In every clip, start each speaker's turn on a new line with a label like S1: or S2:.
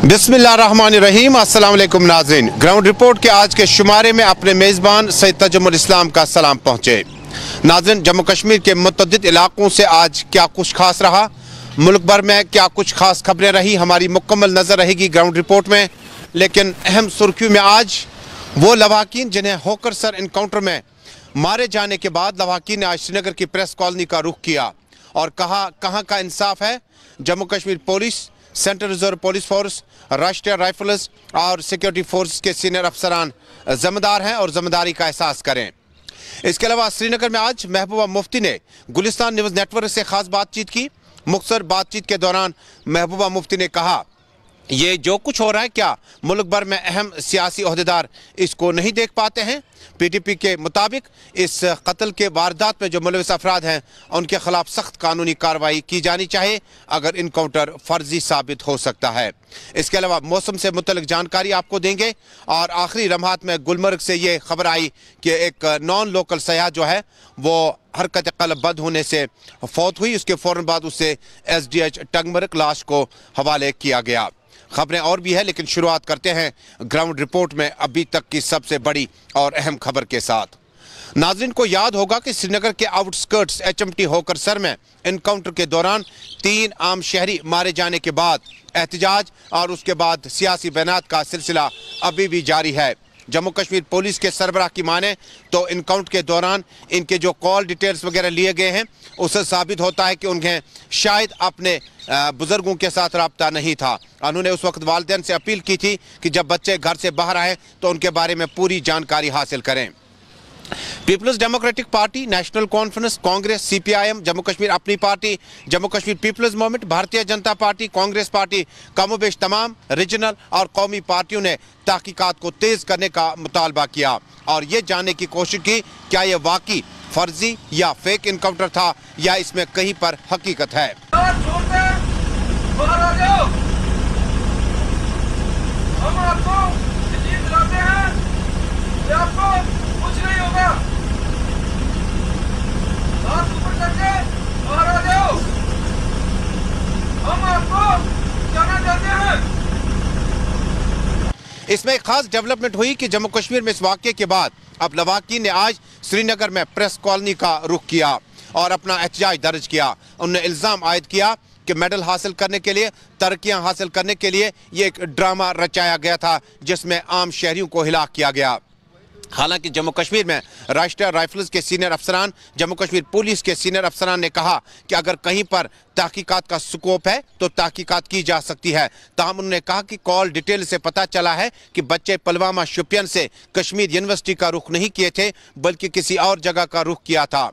S1: बिस्मिल्लाहिर्रहमानिर्रहीम। अस्सलाम वालेकुम नाज़रीन, ग्राउंड रिपोर्ट के आज के शुमारे में अपने मेज़बान सैयद तजुमुल इस्लाम का सलाम पहुँचे। नाज़रीन, जम्मू कश्मीर के मुतअद्दिद इलाकों से आज क्या कुछ खास रहा, मुल्क भर में क्या कुछ खास खबरें रही, हमारी मुकम्मल नज़र रहेगी ग्राउंड रिपोर्ट में। लेकिन अहम सुर्खियों में आज वो लवाकिन जिन्हें होकरसर इनकाउंटर में मारे जाने के बाद लवाकिन ने आज श्रीनगर की प्रेस कॉलोनी का रुख किया और कहा कहाँ का इंसाफ है। Jammu Kashmir police, central reserve police force, राष्ट्रीय राइफल्स और सिक्योरिटी फोर्स के सीनियर अफसरान जिम्मेदार हैं और जिम्मेदारी का एहसास करें। इसके अलावा श्रीनगर में आज महबूबा मुफ्ती ने गुलिस्तान न्यूज़ नेटवर्क से खास बातचीत की। मुख्तसर बातचीत के दौरान महबूबा मुफ्ती ने कहा, ये जो कुछ हो रहा है क्या मुल्क भर में अहम सियासी ओहदेदार इसको नहीं देख पाते हैं। पीटीपी के मुताबिक इस कत्ल के वारदात में जो मुलविस अफराद हैं उनके खिलाफ सख्त कानूनी कार्रवाई की जानी चाहिए अगर इनकाउंटर फर्जी साबित हो सकता है। इसके अलावा मौसम से मुतल्लिक जानकारी आपको देंगे और आखिरी लम्हात में गुलमर्ग से ये खबर आई कि एक नॉन लोकल सयाह जो है वो हरकत क़ल्ब बद होने से फौत हुई। उसके फ़ौरन बाद उसे SDH टंगमर्ग लाश को हवाले किया गया। खबरें और भी है लेकिन शुरुआत करते हैं ग्राउंड रिपोर्ट में अभी तक की सबसे बड़ी और अहम खबर के साथ। नाज़रीन को याद होगा कि श्रीनगर के आउटस्कर्ट्स HMT होकरसर में इनकाउंटर के दौरान 3 आम शहरी मारे जाने के बाद एहतजाज और उसके बाद सियासी बैनात का सिलसिला अभी भी जारी है। जम्मू कश्मीर पुलिस के सरबराह की माने तो इनकाउंटर के दौरान इनके जो कॉल डिटेल्स वगैरह लिए गए हैं उससे साबित होता है कि उन्हें शायद अपने बुजुर्गों के साथ रब्ता नहीं था। उन्होंने उस वक्त वालिदैन से अपील की थी कि जब बच्चे घर से बाहर आए तो उनके बारे में पूरी जानकारी हासिल करें। People's Democratic Party, National Conference, Congress, CPIM, Jammu Kashmir Apni party, Jammu Kashmir People's Movement, Bharatiya Janata party, Congress party, कमोबेश तमाम रीजनल और कौमी पार्टियों ने तहकीकात को तेज करने का मुतालबा किया और ये जानने की कोशिश की क्या ये वाकई फर्जी या फेक इनकाउंटर था या इसमें कहीं पर हकीकत है। हम आपको यकीन दिलाते हैं कि आपको कुछ नहीं होगा। हाथ ऊपर करके बाहर आ जाओ। हम आपको जाना चाहते हैं। इसमें एक खास डेवलपमेंट हुई कि जम्मू कश्मीर में इस वाक़े के बाद अब लवाकिन ने आज श्रीनगर में प्रेस कॉलोनी का रुख किया और अपना एहतजाज दर्ज किया। उन्होंने इल्ज़ाम आयद किया कि मेडल हासिल करने के लिए, तरक्कियां हासिल करने के लिए ये एक ड्रामा रचाया गया था जिसमें आम शहरियों को हिलाक किया गया। हालांकि जम्मू कश्मीर में राष्ट्रीय राइफल्स के सीनियर अफसरान, जम्मू कश्मीर पुलिस के सीनियर अफसरान ने कहा कि अगर कहीं पर तहकीकात का स्कोप है तो तहकीकात की जा सकती है। ताहम उन्होंने कहा कि कॉल डिटेल से पता चला है कि बच्चे पुलवामा शोपियान से कश्मीर यूनिवर्सिटी का रुख नहीं किए थे बल्कि किसी और जगह का रुख किया था।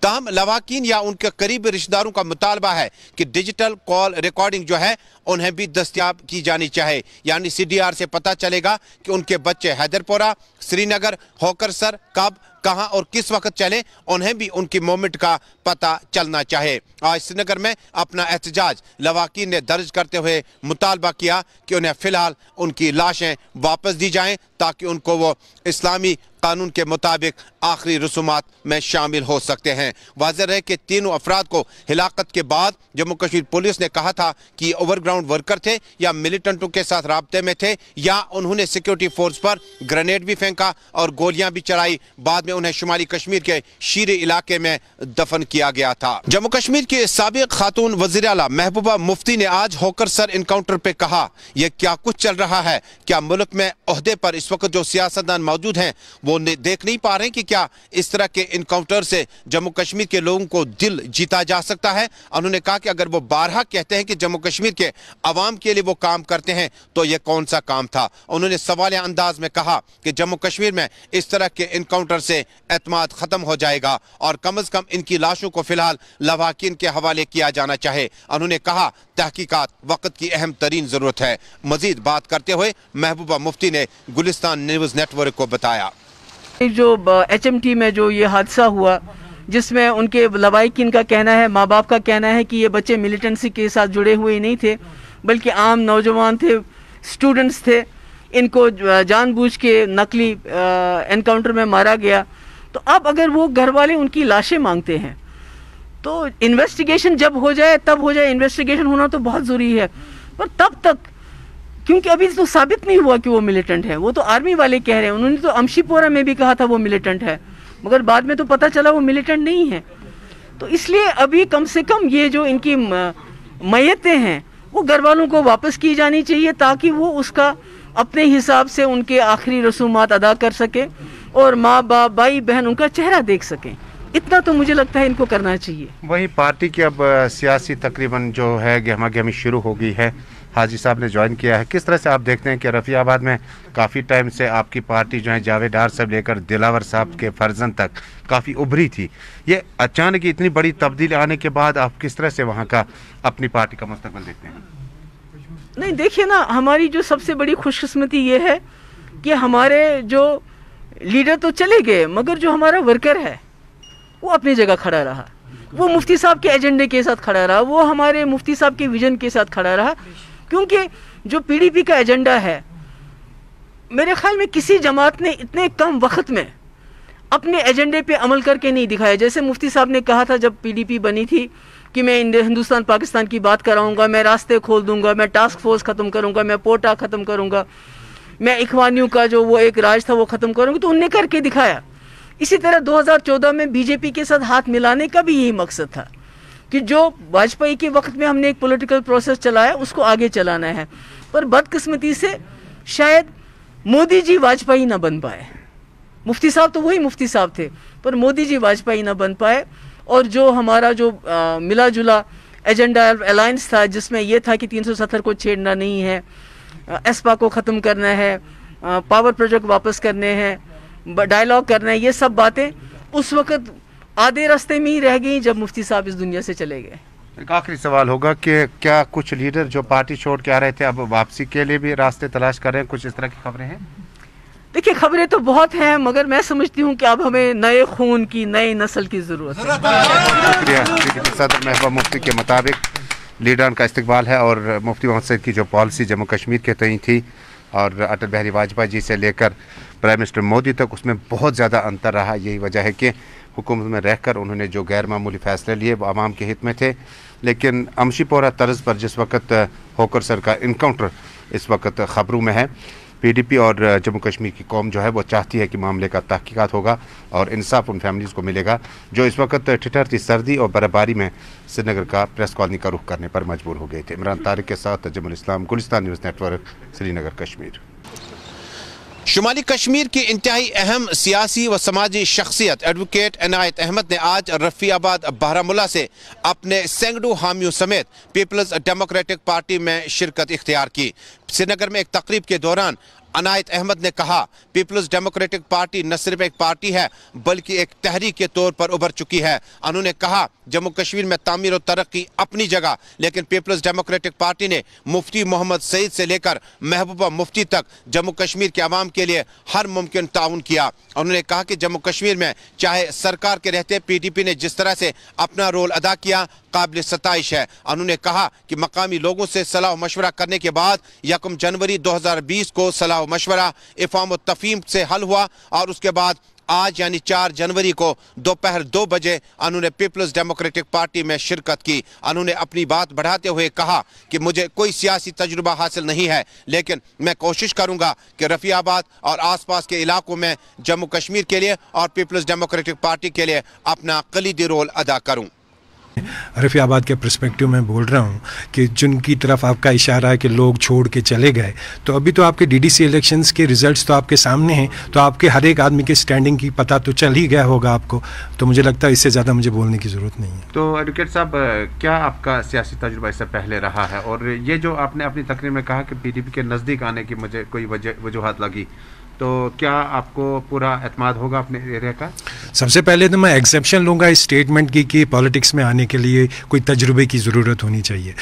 S1: ताहम लवाकिन या उनके करीबी रिश्तेदारों का मुतालबा है कि डिजिटल कॉल रिकॉर्डिंग जो है उन्हें भी दस्तयाब की जानी चाहिए, यानी CDR से पता चलेगा कि उनके बच्चे हैदरपुरा, श्रीनगर, होकरसर कब, कहां और किस वक्त चले, उन्हें भी उनकी मूवमेंट का पता चलना चाहिए। आज श्रीनगर में अपना एहतजाज लवाकिन ने दर्ज करते हुए मुतालबा किया कि उन्हें फ़िलहाल उनकी लाशें वापस दी जाएं ताकि उनको वो इस्लामी कानून के मुताबिक आखिरी रसूमात में शामिल हो सकते हैं। वाज़ेह है कि तीनों अफराद को हिलाकत के बाद जम्मू कश्मीर पुलिस ने कहा था कि ओवरग्राउंड वर्कर थे या मिलिटेंटों के साथ राब्ते में थे या उन्होंने सिक्योरिटी फोर्स पर ग्रेनेड भी फेंका और गोलियां भी चलाई। बाद में उन्हें शुमाली कश्मीर के शीरे इलाके में दफन किया गया था। जम्मू कश्मीर की साबिक खातून वज़ीर आला महबूबा मुफ्ती ने आज होकरसर इनकाउंटर पे कहा, यह क्या कुछ चल रहा है। क्या मुल्क में ओहदे पर इस वक्त जो सियासतदान मौजूद हैं वो देख नहीं पा रहे हैं कि क्या इस तरह के इनकाउंटर से जम्मू कश्मीर के लोगों को दिल जीता जा सकता है। उन्होंने कहा कि अगर वो बारहा कहते हैं कि जम्मू कश्मीर के अवाम के लिए वो काम करते हैं तो ये कौन सा काम था। उन्होंने सवालिया अंदाज में कहा कि जम्मू कश्मीर में इस तरह के इनकाउंटर से एतमाद खत्म हो जाएगा और कम अज कम इनकी लाशों को फिलहाल लवाकिन के हवाले किया जाना चाहिए। उन्होंने कहा तहकीकात वक्त की अहम तरीन जरूरत है। मजीद बात करते हुए महबूबा मुफ्ती ने गुलिस्तान न्यूज़ नेटवर्क को बताया,
S2: जो HMT में जो ये हादसा हुआ जिसमें उनके लवाकिन का कहना है, माँ बाप का कहना है कि ये बच्चे मिलिटेंसी के साथ जुड़े हुए नहीं थे बल्कि आम नौजवान थे, स्टूडेंट्स थे। इनको जानबूझ के नकली एनकाउंटर में मारा गया। तो अब अगर वो घर वाले उनकी लाशें मांगते हैं तो इन्वेस्टिगेशन जब हो जाए तब हो जाए। इन्वेस्टिगेशन होना तो बहुत ज़रूरी है पर तब तक क्योंकि अभी तो साबित नहीं हुआ कि वो मिलिटेंट है। वो तो आर्मी वाले कह रहे हैं, उन्होंने तो अमशीपोरा में भी कहा था वो मिलिटेंट है, मगर बाद में तो पता चला वो मिलिटेंट नहीं है। तो इसलिए अभी कम से कम ये जो इनकी मैयतें हैं वो घर वालों को वापस की जानी चाहिए, ताकि वो उसका अपने हिसाब से उनके आखिरी रसूमात अदा कर सके और माँ बाप भाई बहन उनका चेहरा देख सकें। इतना तो मुझे लगता है इनको करना चाहिए।
S1: वही पार्टी की अब सियासी तकरीबन जो है गहमा गहमी शुरू हो गई है, हाजी साहब ने ज्वाइन किया है। किस तरह से आप देखते हैं कि रफ़ियाबाद में काफ़ी टाइम से आपकी पार्टी जो है जावेद डार से लेकर दिलावर साहब के फर्जंद तक काफ़ी उभरी थी, ये अचानक इतनी बड़ी तब्दीली आने के बाद आप किस तरह से वहाँ का अपनी पार्टी का मुस्तकबिल देखते हैं?
S2: नहीं, देखिए ना, हमारी जो सबसे बड़ी खुशकिस्मती ये है कि हमारे जो लीडर तो चले गए, मगर जो हमारा वर्कर है वो अपनी जगह खड़ा रहा, वो मुफ्ती साहब के एजेंडे के साथ खड़ा रहा, वो हमारे मुफ्ती साहब के विजन के साथ खड़ा रहा। क्योंकि जो पीडीपी का एजेंडा है, मेरे ख्याल में किसी जमात ने इतने कम वक्त में अपने एजेंडे पे अमल करके नहीं दिखाया। जैसे मुफ्ती साहब ने कहा था जब पीडीपी बनी थी कि मैं हिंदुस्तान पाकिस्तान की बात कराऊंगा, मैं रास्ते खोल दूंगा, मैं टास्क फोर्स ख़त्म करूंगा, मैं पोटा ख़त्म करूंगा, मैं इखवानियों का जो वो एक राज था वो ख़त्म करूंगा, तो उनने करके दिखाया। इसी तरह 2014 में बीजेपी के साथ हाथ मिलाने का भी यही मकसद था कि जो वाजपेयी के वक्त में हमने एक पॉलिटिकल प्रोसेस चलाया उसको आगे चलाना है। पर बदकिस्मती से शायद मोदी जी वाजपेयी ना बन पाए। मुफ्ती साहब तो वही मुफ्ती साहब थे, पर मोदी जी वाजपेयी ना बन पाए। और जो हमारा जो मिला जुला एजेंडा अलायंस था, जिसमें यह था कि 370 को छेड़ना नहीं है, एस्पा को ख़त्म करना है, पावर प्रोजेक्ट वापस करने हैं, डायलॉग करना है, ये सब बातें उस वक्त आधे रास्ते में ही रह गई जब मुफ्ती साहब इस दुनिया से चले गए।
S1: एक आखिरी सवाल होगा कि क्या कुछ लीडर जो पार्टी छोड़ के आ रहे थे अब वापसी के लिए भी रास्ते तलाश कर रहे हैं? कुछ इस तरह की खबरें हैं?
S2: देखिए, खबरें तो बहुत हैं, मगर मैं समझती हूँ कि अब हमें नए खून की, नई नस्ल की ज़रूरत है।
S1: शुक्रिया। सदर महबूबा मुफ्ती के मुताबिक लीडर का इस्तकबाल है और मुफ्ती मोहम्मद सईद की जो पॉलिसी जम्मू कश्मीर के तय थी और अटल बिहारी वाजपेयी जी से लेकर प्राइम मिनिस्टर मोदी तक, उसमें बहुत ज़्यादा अंतर रहा। यही वजह है कि हुकूमत में रहकर उन्होंने जो गैर मामूली फ़ैसले लिए वो आवाम के हित में थे। लेकिन अमशीपोरा तर्ज पर जिस वक्त होकर सर का इनकाउंटर इस वक्त ख़बरों में है, पीडीपी और जम्मू कश्मीर की कौम जो है वो चाहती है कि मामले का तहकीकात होगा और इंसाफ उन फैमिलीज़ को मिलेगा जो इस वक्त ठिठुरती सर्दी और बर्फबारी में श्रीनगर का प्रेस कॉलोनी का रुख करने पर मजबूर हो गए थे। इमरान तारिक के साथ तजुमुल इस्लाम, गुलिस्तान न्यूज़ नेटवर्क, श्रीनगर, कश्मीर। शुमाली कश्मीर की इंतहाई अहम सियासी व समाजी शख्सियत एडवोकेट इनायत अहमद ने आज रफ़ियाबाद बारामूला से अपने सैकड़ों हामियों समेत पीपल्स डेमोक्रेटिक पार्टी में शिरकत इख्तियार की। श्रीनगर में एक तकरीब के दौरान इनायत अहमद ने कहा, पीपल्स डेमोक्रेटिक पार्टी न सिर्फ एक पार्टी है बल्कि एक तहरीक के तौर पर उभर चुकी है। उन्होंने कहा, जम्मू कश्मीर में तामीर और तरक्की अपनी जगह, लेकिन पीपल्स डेमोक्रेटिक पार्टी ने मुफ्ती मोहम्मद सईद से लेकर महबूबा मुफ्ती तक जम्मू कश्मीर के अवाम के लिए हर मुमकिन ताउन किया। उन्होंने कहा कि जम्मू कश्मीर में चाहे सरकार के रहते पीडीपी ने जिस तरह से अपना रोल अदा किया, काबिल सताइश है। उन्होंने कहा कि मकामी लोगों से सलाह मशवरा करने के बाद 1 जनवरी 2020 को सलाह मशवरा इफ़ाम और तफ़हीम से हल हुआ और उसके बाद आज यानी 4 जनवरी को दोपहर 2 बजे उन्होंने पीपल्स डेमोक्रेटिक पार्टी में शिरकत की। उन्होंने अपनी बात बढ़ाते हुए कहा कि मुझे कोई सियासी तजुर्बा हासिल नहीं है, लेकिन मैं कोशिश करूंगा कि रफ़ियाबाद और आसपास के इलाकों में जम्मू कश्मीर के लिए और पीपल्स डेमोक्रेटिक पार्टी के लिए अपना कलीदी रोल अदा करूँ।
S3: रफ़ियाबाद के पर्सपेक्टिव में बोल रहा हूँ कि जिनकी तरफ आपका इशारा है कि लोग छोड़ के चले गए, तो अभी तो आपके डीडीसी इलेक्शंस के रिजल्ट्स तो आपके सामने हैं, तो आपके हर एक आदमी के स्टैंडिंग की पता तो चल ही गया होगा आपको। तो मुझे लगता है इससे ज़्यादा मुझे बोलने की ज़रूरत नहीं है। तो
S1: एडवोकेट साहब, क्या आपका सियासी तजुर्बा इससे पहले रहा है? और ये जो आपने अपनी तकरीर में कहा कि पीडीपी के नज़दीक आने की मुझे कोई वजूहात लगी, तो क्या आपको पूरा एतमाद होगा अपने एरिया का?
S3: सबसे पहले तो मैं एक्सेप्शन लूँगा इस स्टेटमेंट की कि पॉलिटिक्स में आने के लिए कोई तजुर्बे की ज़रूरत होनी चाहिए।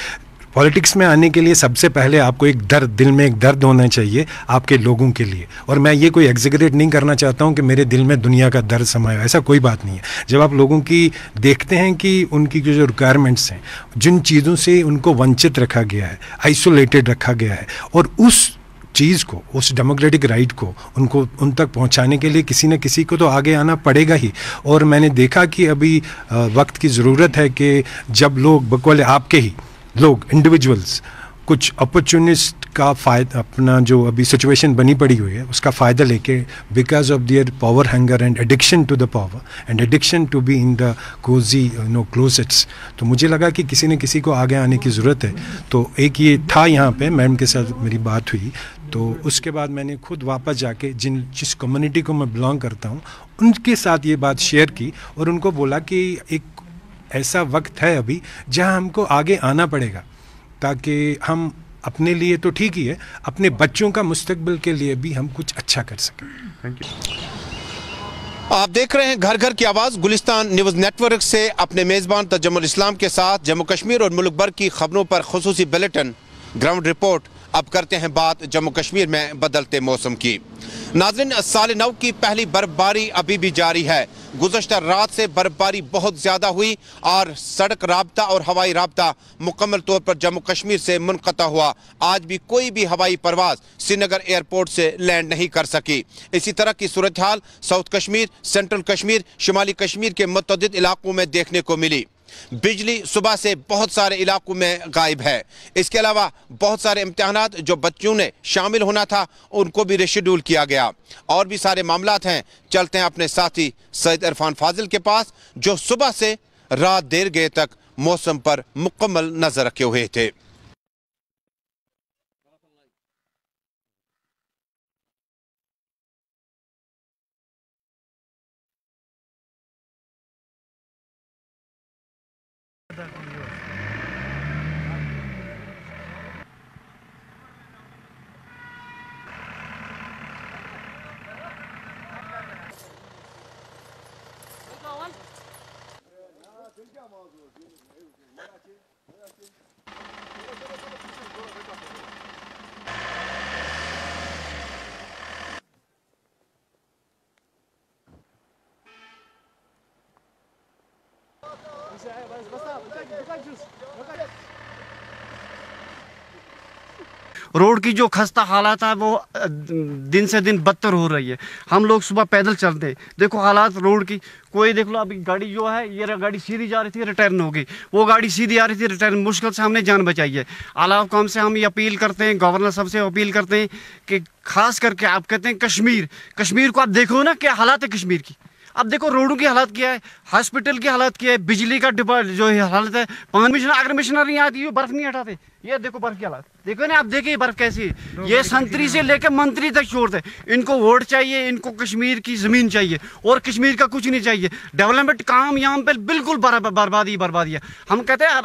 S3: पॉलिटिक्स में आने के लिए सबसे पहले आपको एक दर्द, दिल में एक दर्द होना चाहिए आपके लोगों के लिए। और मैं ये कोई एग्जेगरेट नहीं करना चाहता हूँ कि मेरे दिल में दुनिया का दर्द समाया, ऐसा कोई बात नहीं है। जब आप लोगों की देखते हैं कि उनकी जो रिक्वायरमेंट्स हैं, जिन चीज़ों से उनको वंचित रखा गया है, आइसोलेटेड रखा गया है, और उस चीज़ को, उस डेमोक्रेटिक राइट को उनको उन तक पहुंचाने के लिए किसी न किसी को तो आगे आना पड़ेगा ही। और मैंने देखा कि अभी वक्त की ज़रूरत है कि जब लोग बकौल आपके ही लोग, इंडिविजुअल्स, कुछ अपॉर्चुनिस्ट का फ़ायदा, अपना जो अभी सिचुएशन बनी पड़ी हुई है उसका फ़ायदा लेके, because of their power hunger and addiction to the power and addiction to be in the cosy closets, तो मुझे लगा कि किसी न किसी को आगे आने की ज़रूरत है। तो एक ये था, यहाँ पे मैडम के साथ मेरी बात हुई, तो उसके बाद मैंने खुद वापस जाके जिस कम्युनिटी को मैं बिलोंग करता हूँ उनके साथ ये बात शेयर की और उनको बोला कि एक ऐसा वक्त है अभी जहाँ हमको आगे आना पड़ेगा, ताकि हम अपने लिए तो ठीक ही है, अपने बच्चों का मुस्तकबिल के लिए भी हम कुछ अच्छा कर सकें।
S1: Thank you. आप देख रहे हैं घर घर की आवाज़ गुलिस्तान न्यूज़ नेटवर्क से अपने मेज़बान तजम्मुल इस्लाम के साथ जम्मू कश्मीर और मुल्क भर की खबरों पर खुसूसी बुलेटिन ग्राउंड रिपोर्ट। अब करते हैं बात जम्मू कश्मीर में बदलते मौसम की। नाज़रीन, साल नौ की पहली बर्फबारी अभी भी जारी है। गुज़श्ता रात से बर्फबारी बहुत ज़्यादा हुई और सड़क राब्ता और हवाई राब्ता मुकम्मल तौर पर जम्मू कश्मीर से मुनक़ता हुआ। आज भी कोई भी हवाई परवाज़ श्रीनगर एयरपोर्ट से लैंड नहीं कर सकी। इसी तरह की सूरत हाल साउथ कश्मीर, सेंट्रल कश्मीर, शुमाली कश्मीर के मुतअद्दिद इलाकों में देखने को मिली। बिजली सुबह से बहुत सारे इलाकों में गायब है। इसके अलावा बहुत सारे इम्तिहानात जो बच्चों ने शामिल होना था उनको भी रिशेड्यूल किया गया। और भी सारे मामलात हैं। चलते हैं अपने साथी सैयद इरफान फाजिल के पास, जो सुबह से रात देर गए तक मौसम पर मुकम्मल नजर रखे हुए थे।
S4: रोड की जो खस्ता हालात है वो दिन से दिन बदतर हो रही है। हम लोग सुबह पैदल चलते हैं, देखो हालात रोड की। कोई देख लो, अभी गाड़ी जो है ये गाड़ी सीधी जा रही थी, रिटर्न हो गई। वो गाड़ी सीधी आ रही थी, रिटर्न। मुश्किल से हमने जान बचाई है। आला हुकाम से हम ये अपील करते हैं, गवर्नर साहब से अपील करते हैं कि खास करके आप कहते हैं कश्मीर को आप देखो ना क्या हालात है कश्मीर की। अब देखो रोडों की हालत क्या है, हॉस्पिटल की हालत क्या है, बिजली का जो हालत है, पानी अगर मिशनरी आती है बर्फ नहीं हटाते। ये देखो बर्फ की हालत देखो ना, आप देखिए बर्फ कैसी है। ये संतरी से लेकर मंत्री तक छोड़ते। इनको वोट चाहिए, इनको कश्मीर की ज़मीन चाहिए और कश्मीर का कुछ नहीं चाहिए। डेवलपमेंट काम यहाँ पे बिल्कुल बर्बादी है। हम कहते हैं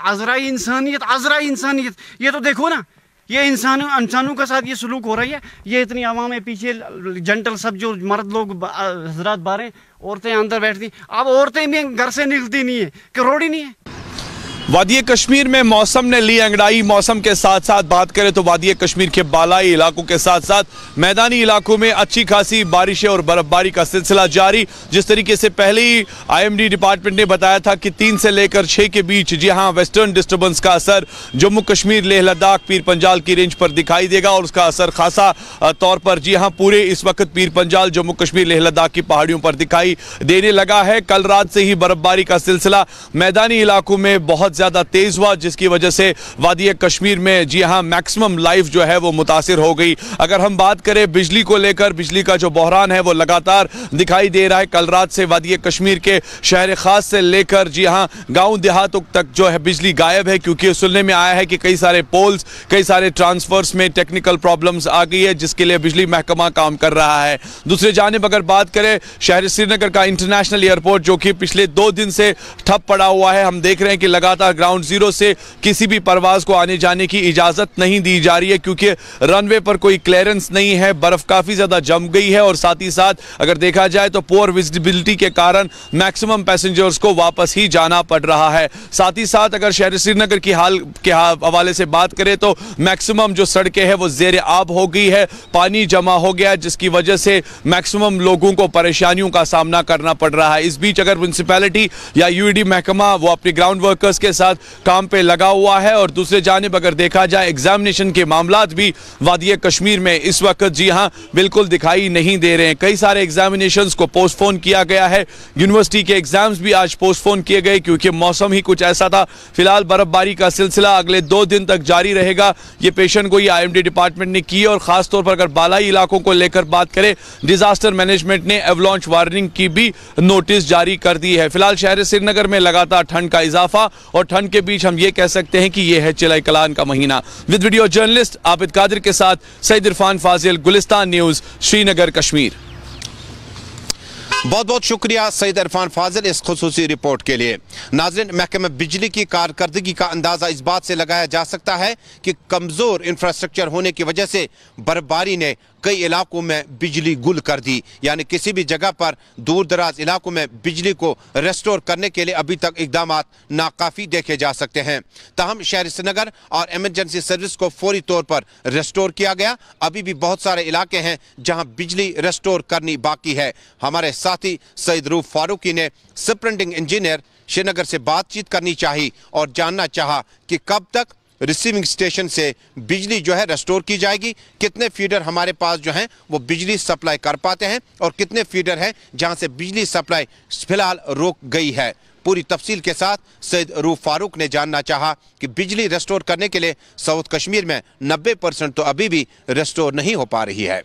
S4: अज़राई इंसानियत, ये तो देखो ना, ये इंसानों के साथ ये सलूक हो रही है। ये इतनी आवाम है पीछे, जेंटल सब जो मर्द लोग हजरात बाहर, औरतें अंदर बैठती। अब औरतें भी घर से निकलती नहीं है कि रोड ही नहीं है।
S5: वादी कश्मीर में मौसम ने ली अंगड़ाई। मौसम के साथ साथ बात करें तो वादी कश्मीर के बालाई इलाकों के साथ साथ मैदानी इलाकों में अच्छी खासी बारिशें और बर्फबारी का सिलसिला जारी। जिस तरीके से पहले ही IMD डिपार्टमेंट ने बताया था कि 3 से लेकर 6 के बीच जी हाँ वेस्टर्न डिस्टर्बेंस का असर जम्मू कश्मीर, लेह लद्दाख, पीर पंजाल की रेंज पर दिखाई देगा और उसका असर खासा तौर पर जी हाँ पूरे इस वक्त पीर पंजाल, जम्मू कश्मीर, लेह लद्दाख की पहाड़ियों पर दिखाई देने लगा है। कल रात से ही बर्फबारी का सिलसिला मैदानी इलाकों में बहुत ज़्यादा तेज हुआ, जिसकी वजह से वादी कश्मीर में जी हां मैक्सिमम लाइफ जो है वो मुतासिर हो गई। अगर हम बात करें बिजली को लेकर, बिजली का जो बहरान है वो लगातार दिखाई दे रहा है। कल रात से वादी कश्मीर के शहर खास से लेकर जी हां गांव देहातों तक जो है बिजली गायब है, क्योंकि सुनने में आया है कि कई सारे पोल्स, कई सारे ट्रांसफर्स में टेक्निकल प्रॉब्लम्स आ गई है, जिसके लिए बिजली महकमा काम कर रहा है। दूसरी जानिब अगर बात करें शहर श्रीनगर का इंटरनेशनल एयरपोर्ट, जो कि पिछले 2 दिन से ठप पड़ा हुआ है, हम देख रहे हैं कि लगातार ग्राउंड जीरो से किसी भी परवाज को आने जाने की इजाजत नहीं दी जा रही है, क्योंकि रनवे पर कोई क्लियरेंस नहीं है। बर्फ काफी ज्यादा जम गई है और साथ ही साथ अगर देखा जाए तो पुअर विजिबिलिटी के कारण मैक्सिमम पैसेंजर्स को वापस ही जाना पड़ रहा है। साथ ही साथ अगर शहर श्रीनगर की हाल के हवाले से बात करें तो मैक्सिमम जो सड़कें हैं वो ज़ेर आब हो गई है, पानी जमा हो गया, जिसकी वजह से मैक्सिमम लोगों को परेशानियों का सामना करना पड़ रहा है। इस बीच अगर म्युनिसिपैलिटी या UED महकमा वो अपने ग्राउंड वर्कर्स के के साथ काम पे लगा हुआ है। और दूसरे जानिब अगर देखा जाए एग्जामिनेशन के मामलात भी वादी कश्मीर में इस वक्त जी हाँ बिल्कुल दिखाई नहीं दे रहे हैं। कई सारे एग्जामिनेशंस को पोस्टपोन किया गया है। यूनिवर्सिटी के एग्जाम्स भी आज पोस्टपोन किए गए क्योंकि मौसम ही कुछ ऐसा था। फिलहाल बर्फबारी का सिलसिला अगले 2 दिन तक जारी रहेगा, ये पेशन गोई IMD डिपार्टमेंट ने की है। और खासतौर पर अगर बालाई इलाकों को लेकर बात करें, डिजास्टर मैनेजमेंट ने एवलांच वार्निंग की भी नोटिस जारी कर दी है। फिलहाल शहर श्रीनगर में लगातार ठंड का इजाफा और ठंड के बीच हम ये कह सकते हैं कि यह है चिलाई कलान का महीना। With video journalist Abid Qadir के साथ सईद इरफान फाजिल, गुलिस्तान न्यूज, श्रीनगर, कश्मीर।
S1: बहुत बहुत शुक्रिया सईद इरफान फाजिल इस खुसूसी रिपोर्ट के लिए। नाज़रीन, महकमा बिजली की कारकर्दगी का अंदाज़ा इस बात से लगाया जा सकता है कि कमज़ोर इंफ्रास्ट्रक्चर होने की वजह से बर्फबारी ने कई इलाकों में बिजली गुल कर दी, यानी किसी भी जगह पर दूर दराज इलाकों में बिजली को रेस्टोर करने के लिए अभी तक इकदाम नाकाफ़ी देखे जा सकते हैं। ताहम शहर श्रीनगर और एमरजेंसी सर्विस को फौरी तौर पर रेस्टोर किया गया। अभी भी बहुत सारे इलाके हैं जहां बिजली रेस्टोर करनी बाकी है। हमारे साथी सईद रूफ फारूकी ने सुपरिटेंडिंग इंजीनियर श्रीनगर से बातचीत करनी चाहिए और जानना चाहा कि कब तक रिसीविंग स्टेशन से बिजली जो है रेस्टोर की जाएगी, कितने फीडर हमारे पास जो हैं वो बिजली सप्लाई कर पाते हैं और कितने फीडर हैं जहां से बिजली सप्लाई फिलहाल रोक गई है। पूरी तफसील के साथ सईद रूफ फारूक ने जानना चाहा कि बिजली रेस्टोर करने के लिए साउथ कश्मीर में 90% तो अभी भी रेस्टोर नहीं हो पा रही है।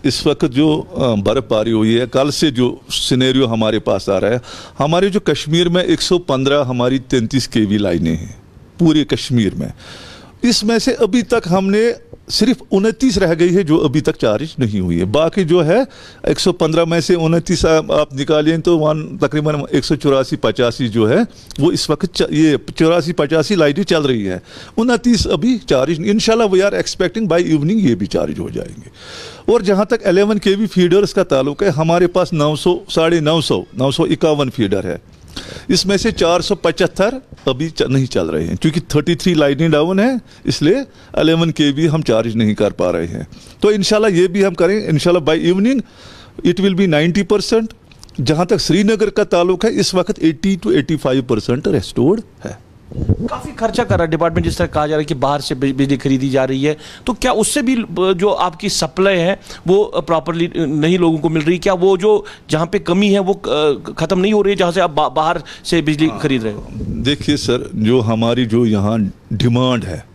S6: इस वक्त जो बर्फबारी हुई है, कल से जो सिनेरियो हमारे पास आ रहा है, हमारे जो कश्मीर में 115 हमारी 33 kV लाइनें हैं पूरे कश्मीर में। इसमें से अभी तक हमने सिर्फ 29 रह गई है जो अभी तक चार्ज नहीं हुई है। बाकी जो है 115 में से 29 आप निकालें तो तकरीबन 184-85 जो है वो इस वक्त ये 84-85 लाइनें चल रही है। 29 अभी चार्ज, इंशाल्लाह we are expecting by evening ये भी चार्ज हो जाएंगे। और जहाँ तक 11 kV फीडर्स का ताल्लुक है, हमारे पास 951 फीडर है। इसमें से 475 अभी नहीं चल रहे हैं क्योंकि 33 लाइनें डाउन है, इसलिए 11 kV हम चार्ज नहीं कर पा रहे हैं। तो इंशाल्लाह ये भी हम करें, इंशाल्लाह by evening it will be 90%। जहाँ तक श्रीनगर का ताल्लुक है इस वक्त 80 to 85% रेस्टोर्ड है।
S7: काफ़ी खर्चा कर रहा है डिपार्टमेंट, जिस तरह कहा जा रहा है कि बाहर से बिजली खरीदी जा रही है, तो क्या उससे भी जो आपकी सप्लाई है वो प्रॉपरली नहीं लोगों को मिल रही? क्या वो जो जहाँ पे कमी है वो ख़त्म नहीं हो रही है जहाँ से आप बाहर से बिजली खरीद रहे हो? देखिए
S6: सर, जो हमारी जो यहाँ डिमांड है,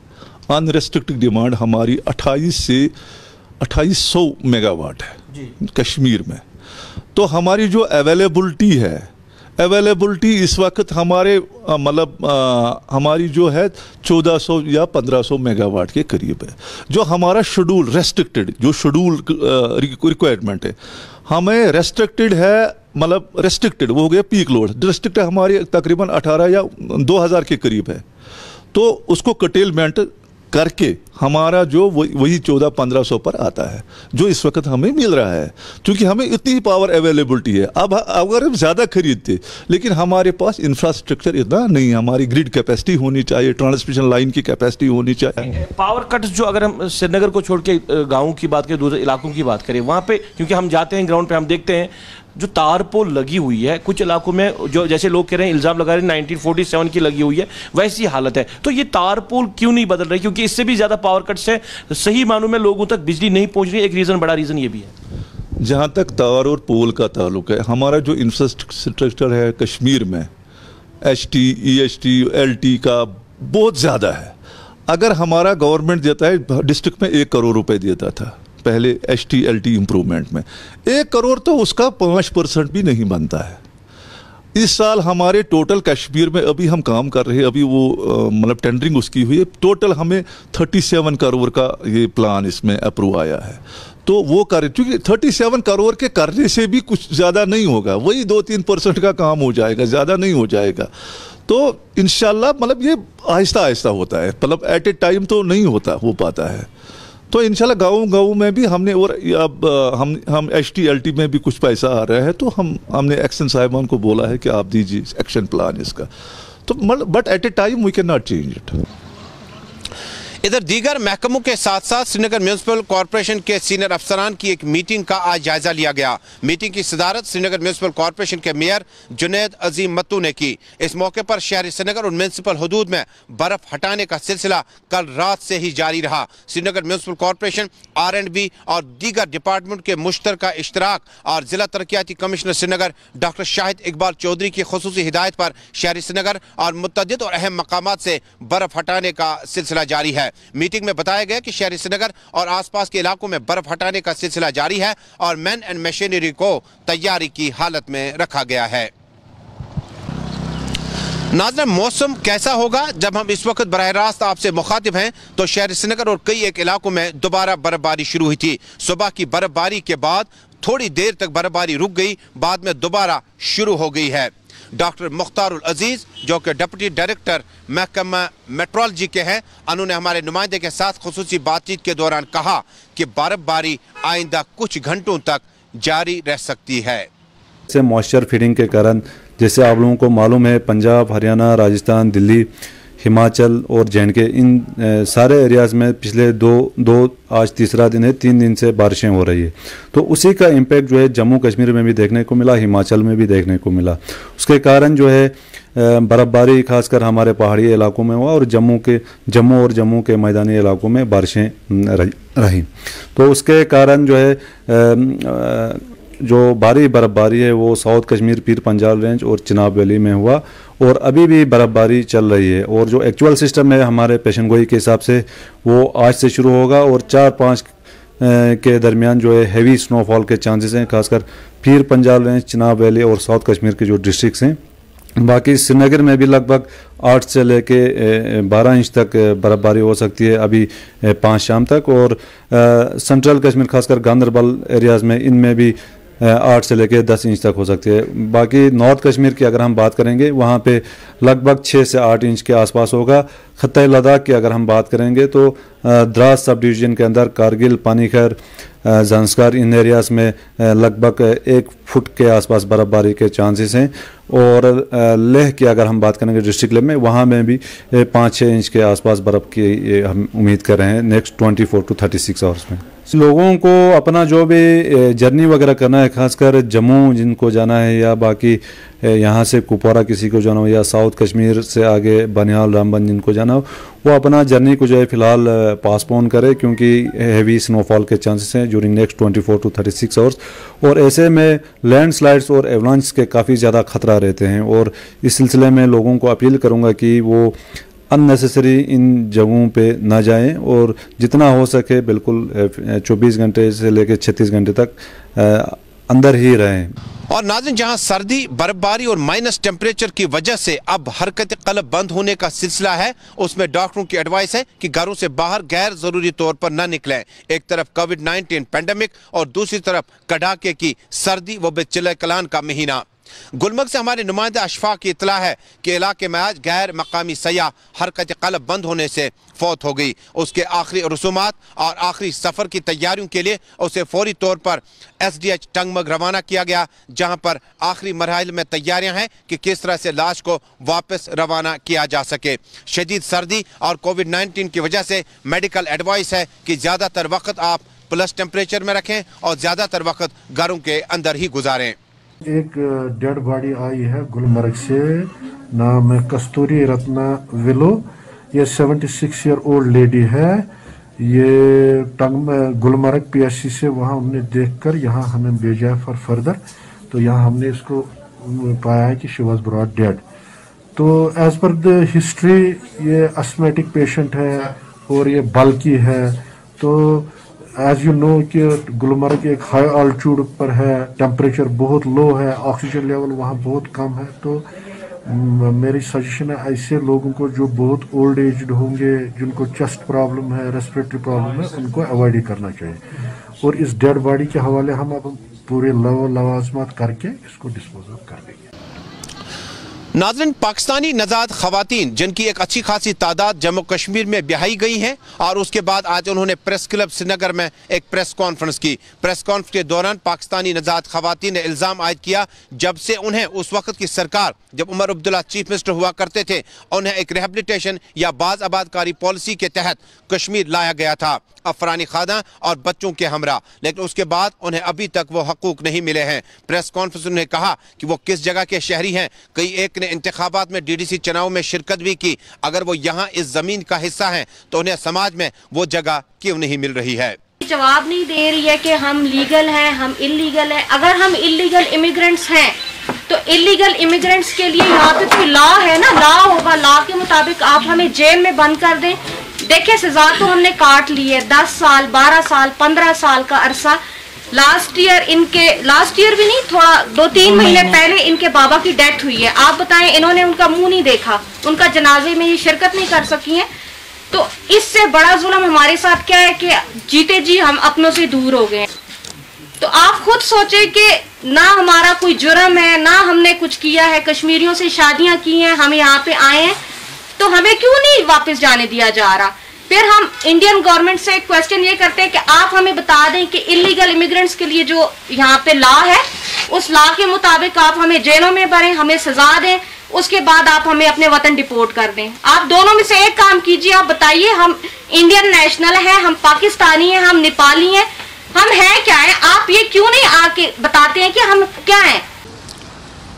S6: अनरेस्ट्रिक्टेड डिमांड हमारी 2800 मेगावाट है कश्मीर में। तो हमारी जो अवेलेबिलिटी इस वक्त हमारे हमारी जो है 1400 या 1500 मेगावाट के करीब है। जो हमारा शेड्यूल रिक्वायरमेंट है, हमें रेस्ट्रिक्टेड है, रेस्ट्रिक्टेड वो हो गया पीक लोड। रेस्ट्रिक्टेड हमारी तकरीबन 18 या 2000 के करीब है। तो उसको कटेलमेंट करके हमारा जो वही 1400-1500 पर आता है जो इस वक्त हमें मिल रहा है, क्योंकि हमें इतनी पावर अवेलेबिलिटी है। अब अगर हम ज़्यादा खरीदते, लेकिन हमारे पास इंफ्रास्ट्रक्चर इतना नहीं है। हमारी ग्रिड कैपेसिटी होनी चाहिए, ट्रांसमिशन लाइन की कैपेसिटी होनी चाहिए।
S7: पावर कट्स जो, अगर हम श्रीनगर को छोड़ के गाँव की बात करें, दूसरे इलाकों की बात करें, वहाँ पे क्योंकि हम जाते हैं ग्राउंड पे, हम देखते हैं जो तारपोल लगी हुई है कुछ इलाकों में, जो जैसे लोग कह रहे हैं, इल्ज़ाम लगा रहे हैं 1947 की लगी हुई है, वैसी हालत है। तो ये तारपोल क्यों नहीं बदल रहे? क्योंकि इससे भी ज़्यादा पावर कट्स है, सही मानों में लोगों तक बिजली नहीं पहुंच रही। एक रीज़न, बड़ा रीज़न ये भी है।
S6: जहाँ तक तार और पोल का ताल्लुक है, हमारा जो इंफ्रास्ट्रक्चर है कश्मीर में HT, EHT, LT का बहुत ज़्यादा है। अगर हमारा गवर्नमेंट देता है, डिस्ट्रिक्ट में 1 करोड़ रुपए देता था पहले HT, LT इम्प्रूवमेंट में, 1 करोड़ तो उसका 5% भी नहीं बनता है। इस साल हमारे टोटल कश्मीर में अभी हम काम कर रहे हैं, अभी वो टेंडरिंग उसकी हुई है, टोटल हमें 37 करोड़ का ये प्लान इसमें अप्रूव आया है। तो वो कर, क्योंकि 37 करोड़ के करने से भी कुछ ज़्यादा नहीं होगा, वही 2-3% का काम हो जाएगा, ज़्यादा नहीं हो जाएगा। तो इंशाल्लाह ये आहिस्ता आहिस्ता होता है, एट ए टाइम तो नहीं हो पाता है। तो इंशाल्लाह गाँव में भी हमने, और अब हम HT, LT में भी कुछ पैसा आ रहा है, तो हमने एक्शन साहिबान को बोला है कि आप दीजिए एक्शन प्लान इसका। तो but at a time we can not change it.
S1: इधर दीगर महकमों के साथ साथ श्रीनगर म्यूनसिपल कॉरपोरेशन के सीनियर अफसरान की एक मीटिंग का आज जायजा लिया गया। मीटिंग की सदारत श्रीनगर म्यूनसिपल कॉरपोरेशन के मेयर जुनैद अजीम मत्तू ने की। इस मौके पर शहरी श्रीनगर और म्यूनसिपल हदूद में बर्फ हटाने का सिलसिला कल रात से ही जारी रहा। श्रीनगर म्यूनसिपल कॉरपोरेशन, R&B और दीगर डिपार्टमेंट के मुश्तरका इश्तराक और जिला तरक्याती कमिश्नर श्रीनगर डॉक्टर शाहिद इकबाल चौधरी की खुसूसी हिदायत पर शहरी श्रीनगर और मुतअद्दिद और अहम मकामात से बर्फ हटाने का सिलसिला जारी है। मीटिंग में बताया गया कि शहरी श्रीनगर और आसपास के इलाकों में बर्फ हटाने का सिलसिला जारी है और मैन एंड मशीनरी को तैयारी की हालत में रखा गया है। नाज़रीन, मौसम कैसा होगा? जब हम इस वक्त बराह रास्त आपसे मुखातिब हैं तो शहर श्रीनगर और कई एक इलाकों में दोबारा बर्फबारी शुरू हुई थी। सुबह की बर्फबारी के बाद थोड़ी देर तक बर्फबारी रुक गई, बाद में दोबारा शुरू हो गई है। डॉक्टर मुख्तारुल अजीज जो कि डिप्टी डायरेक्टर महकमा मेट्रोलॉजी के हैं, उन्होंने हमारे नुमाइंदे के साथ खुसूसी बातचीत के दौरान कहा कि बर्फबारी आइंदा कुछ घंटों तक जारी रह सकती है।
S8: से मॉइस्चर फीडिंग के कारण, जैसे आप लोगों को मालूम है, पंजाब, हरियाणा, राजस्थान, दिल्ली, हिमाचल और J&K इन सारे एरियाज़ में पिछले दो आज तीसरा दिन है, 3 दिन से बारिशें हो रही है। तो उसी का इम्पैक्ट जो है जम्मू कश्मीर में भी देखने को मिला, हिमाचल में भी देखने को मिला। उसके कारण जो है बर्फ़बारी खासकर हमारे पहाड़ी इलाकों में हुआ और जम्मू के मैदानी इलाकों में बारिशें रही। तो उसके कारण जो है जो भारी बर्फबारी है वो साउथ कश्मीर, पीर पंजाल रेंज और चिनाब वैली में हुआ और अभी भी बर्फबारी चल रही है। और जो एक्चुअल सिस्टम है हमारे पेशन गोई के हिसाब से वो आज से शुरू होगा और 4-5 के दरमियान जो है हैवी स्नोफॉल के चांसेस हैं, खासकर पीर पंजाल रेंज, चिनाब वैली और साउथ कश्मीर के जो डिस्ट्रिक्ट्स हैं। बाकी श्रीनगर में भी लगभग 8 से लेके 12 इंच तक बर्फबारी हो सकती है अभी 5 शाम तक। और सेंट्रल कश्मीर खासकर गांदरबल एरियाज़ में इनमें भी 8 से लेकर 10 इंच तक हो सकती है। बाकी नॉर्थ कश्मीर की अगर हम बात करेंगे वहाँ पे लगभग 6 से 8 इंच के आसपास होगा। खत्ता लद्दाख की अगर हम बात करेंगे तो द्रास सब डिवीज़न के अंदर कारगिल, पानीखर, ज़ांस्कार इन एरियाज़ में लगभग 1 फुट के आसपास बर्फबारी के चांसेस हैं। और लेह की अगर हम बात करेंगे डिस्ट्रिक्ट लेवल में, वहाँ में भी 5-6 इंच के आसपास बर्फ़ की हम उम्मीद कर रहे हैं नेक्स्ट 24 to 36 आवर्स में। लोगों को अपना जो भी जर्नी वगैरह करना है, खासकर जम्मू जिनको जाना है या बाकी यहाँ से कुपवारा किसी को जाना हो या साउथ कश्मीर से आगे बनिहाल, रामबन जिनको जाना हो, वो अपना जर्नी को जो है फ़िलहाल पासपोन करे क्योंकि हैवी स्नोफॉल के चांसेस हैं ड्यूरिंग नेक्स्ट 24 to 36 आवर्स। और ऐसे में लैंडस्लाइड्स और एवलांच के काफ़ी ज़्यादा खतरा रहते हैं। और इस सिलसिले में लोगों को अपील करूँगा कि वो अननेसेसरी इन जगहों पे ना जाएं और जितना हो सके बिल्कुल 24 घंटे से लेकर 36 घंटे तक अंदर ही रहें।
S1: और नाज़रीन, जहां सर्दी, बर्फबारी और माइनस टेम्परेचर की वजह से अब हरकत क़ल्ब बंद होने का सिलसिला है, उसमें डॉक्टरों की एडवाइस है कि घरों से बाहर गैर ज़रूरी तौर पर न निकलें। एक तरफ कोविड-19 पेंडेमिक और दूसरी तरफ कड़ाके की सर्दी व बेचिल्ला कलान का महीना। गुलमर्ग से हमारे नुमाइंदा अशफाक की इतला है कि इलाके में आज गैर मकामी सयाह हरकत क़ल्ब बंद होने से फौत हो गई। उसके आखिरी रसूमात और आखिरी सफ़र की तैयारियों के लिए उसे फौरी तौर पर SDH टंगमर्ग रवाना किया गया, जहां पर आखिरी मरहल में तैयारियां हैं कि किस तरह से लाश को वापस रवाना किया जा सके। शदीद सर्दी और कोविड-19 की वजह से मेडिकल एडवाइस है कि ज़्यादातर वक्त आप प्लस टेम्परेचर में रखें और ज़्यादातर वक्त घरों के अंदर ही गुजारें।
S9: एक डेड बॉडी आई है गुलमर्ग से, नाम है कस्तूरी रत्ना विलो। ये 76 ईयर ओल्ड लेडी है। ये गुलमर्ग PSC से वहाँ उन्हें देखकर यहाँ हमें भेजा है फॉर फर्दर। तो यहाँ हमने इसको पाया है कि शी वॉज ब्रॉट डेड। तो एज पर द हिस्ट्री ये अस्थमेटिक पेशेंट है और ये बल्कि है। तो एज यू नो कि गुलमर्ग एक हाई ऑल्टीट्यूड पर है, टेम्परेचर बहुत लो है, ऑक्सीजन लेवल वहाँ बहुत कम है। तो मेरी सजेशन है ऐसे लोगों को जो बहुत ओल्ड एज्ड होंगे, जिनको चेस्ट प्रॉब्लम है, रेस्पिरेटरी प्रॉब्लम है, उनको अवॉइड ही करना चाहिए। और इस डेड बॉडी के हवाले हम अब पूरे लवाजमात करके इसको डिस्पोज कर देंगे।
S1: नाज़रीन, पाकिस्तानी नज़ाद ख़वातीन जिनकी एक अच्छी खासी तादाद जम्मू कश्मीर में ब्याही गई हैं और उसके बाद आज उन्होंने प्रेस क्लब श्रीनगर में एक प्रेस कॉन्फ्रेंस की। प्रेस कॉन्फ्रेंस के दौरान पाकिस्तानी नज़ाद ख़वातीन ने इल्ज़ाम आयद किया जब से उन्हें उस वक्त की सरकार, जब उमर अब्दुल्ला चीफ मिनिस्टर हुआ करते थे, उन्हें एक रिहेबिलिटेशन या बाज़ आबादकारी पॉलिसी के तहत कश्मीर लाया गया था अफरानी खाना और बच्चों के हमरा, लेकिन उसके बाद उन्हें अभी तक वो हकूक नहीं मिले हैं। प्रेस कॉन्फ्रेंस में कहा कि वो किस जगह के शहरी हैं। कई एक ने इंतखाबात में डीडीसी चुनाव में शिरकत भी की। अगर वो यहाँ इस जमीन का हिस्सा हैं तो उन्हें समाज में वो जगह क्यों नहीं मिल रही है?
S10: जवाब नहीं दे रही है कि हम लीगल हैं, हम इलीगल हैं। अगर हम इलीगल इमिग्रेंट्स हैं तो इलीगल इमिग्रेंट्स के लिए यहाँ पे कोई लॉ है ना, लॉ होगा, लॉ के मुताबिक आप हमें जेल में बंद कर दें। देखिए सजा तो हमने काट ली है, 10 साल 12 साल 15 साल का अरसा। लास्ट ईयर भी नहीं, थोड़ा 2-3 महीने पहले इनके बाबा की डेथ हुई है। आप बताएं, इन्होंने उनका मुंह नहीं देखा, उनका जनाजे में ये शिरकत नहीं कर सकी हैं। तो इससे बड़ा जुल्म हमारे साथ क्या है कि जीते जी हम अपनों से दूर हो गए। तो आप खुद सोचे कि ना हमारा कोई जुर्म है, ना हमने कुछ किया है, कश्मीरियों से शादियां की हैं, हम यहाँ पे आए हैं, तो हमें क्यों नहीं वापस जाने दिया जा रहा? फिर हम इंडियन गवर्नमेंट से क्वेश्चन ये करते हैं कि आप हमें बता दें कि इलीगल इमिग्रेंट्स के लिए जो यहाँ पे लॉ है, उस लॉ के मुताबिक आप हमें जेलों में भरें, हमें सजा दें, उसके बाद आप हमें अपने वतन डिपोर्ट कर दें। आप दोनों में से एक काम कीजिए, आप बताइए हम इंडियन नेशनल हैं, हम पाकिस्तानी हैं, हम नेपाली हैं, हम हैं क्या है? आप ये क्यों नहीं आके बताते हैं कि हम क्या हैं?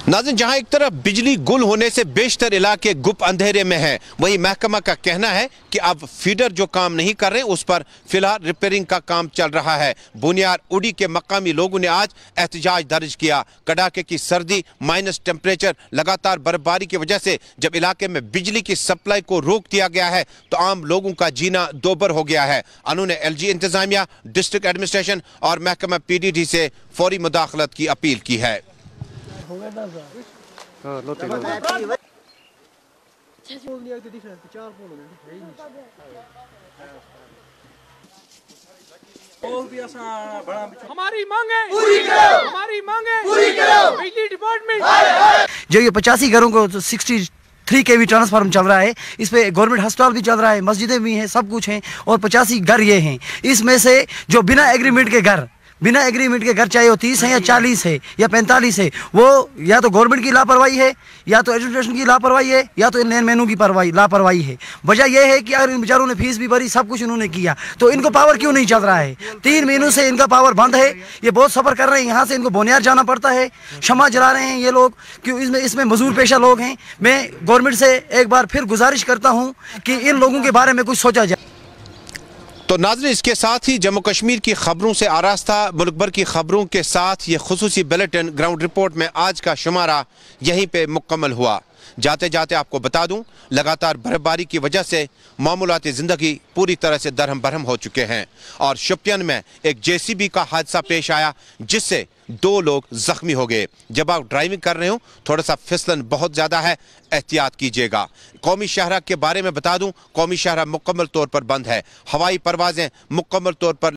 S1: नाज़रीन, जहां एक तरफ बिजली गुल होने से बेशतर इलाके गुप अंधेरे में हैं, वहीं महकमा का कहना है कि अब फीडर जो काम नहीं कर रहे उस पर फिलहाल रिपेयरिंग का काम चल रहा है। बुनियाद उड़ी के मकामी लोगों ने आज एहतजाज दर्ज किया। कड़ाके की सर्दी, माइनस टेम्परेचर, लगातार बर्फबारी की वजह से जब इलाके में बिजली की सप्लाई को रोक दिया गया है तो आम लोगों का जीना दोबर हो गया है। उन्होंने LG इंतजामिया, डिस्ट्रिक्ट एडमिनिस्ट्रेशन और महकमा PDD से फौरी मुदाखलत की अपील की है।
S11: हमारी मांगे पूरी करो, हमारी मांगे पूरी करो। बिजली डिपार्टमेंट
S12: जो ये 85 घरों को 63 kV ट्रांसफार्मर चल रहा है, इस पे गवर्नमेंट अस्पताल भी चल रहा है, मस्जिदें भी हैं, सब कुछ हैं, और 85 घर ये हैं। इसमें से जो बिना एग्रीमेंट के घर चाहे वो 30 है या 40 है या 45 है, वो या तो गवर्नमेंट की लापरवाही है, या तो एडमिनिस्ट्रेशन की लापरवाही है, या तो लैंडमैनों की लापरवाही है। वजह यह है कि अगर इन बेचारों ने फीस भी भरी, सब कुछ इन्होंने किया, तो इनको पावर क्यों नहीं चल रहा है? 3 महीनों से इनका पावर बंद है। ये बहुत सफ़र कर रहे हैं, यहाँ से इनको बोनियार जाना पड़ता है, शमा जला रहे हैं ये लोग, क्यों इसमें मजदूर पेशा लोग हैं। मैं गवर्नमेंट से एक बार फिर गुजारिश करता हूँ कि इन लोगों के बारे में कुछ सोचा जाए।
S1: तो नाज़रीन, इसके साथ ही जम्मू कश्मीर की खबरों से आरास्ता मुल्क भर की खबरों के साथ ये खुसूसी बुलेटिन ग्राउंड रिपोर्ट में आज का शुमारा यहीं पे मुकम्मल हुआ। जाते जाते आपको बता दूं, लगातार बर्फबारी की वजह से मामूलाती ज़िंदगी पूरी तरह से दरहम बरहम हो चुके हैं और शोपियान में एक JCB का हादसा पेश आया जिससे 2 लोग जख्मी हो गए। जब आप ड्राइविंग कर रहे हो, थोड़ा सा फिसलन बहुत ज़्यादा है, एहतियात कीजिएगा। कौमी शाहरा के बारे में बता दूं, कौमी शाहरा मुकम्मल तौर पर बंद है, हवाई परवाजें मुकम्मल तौर पर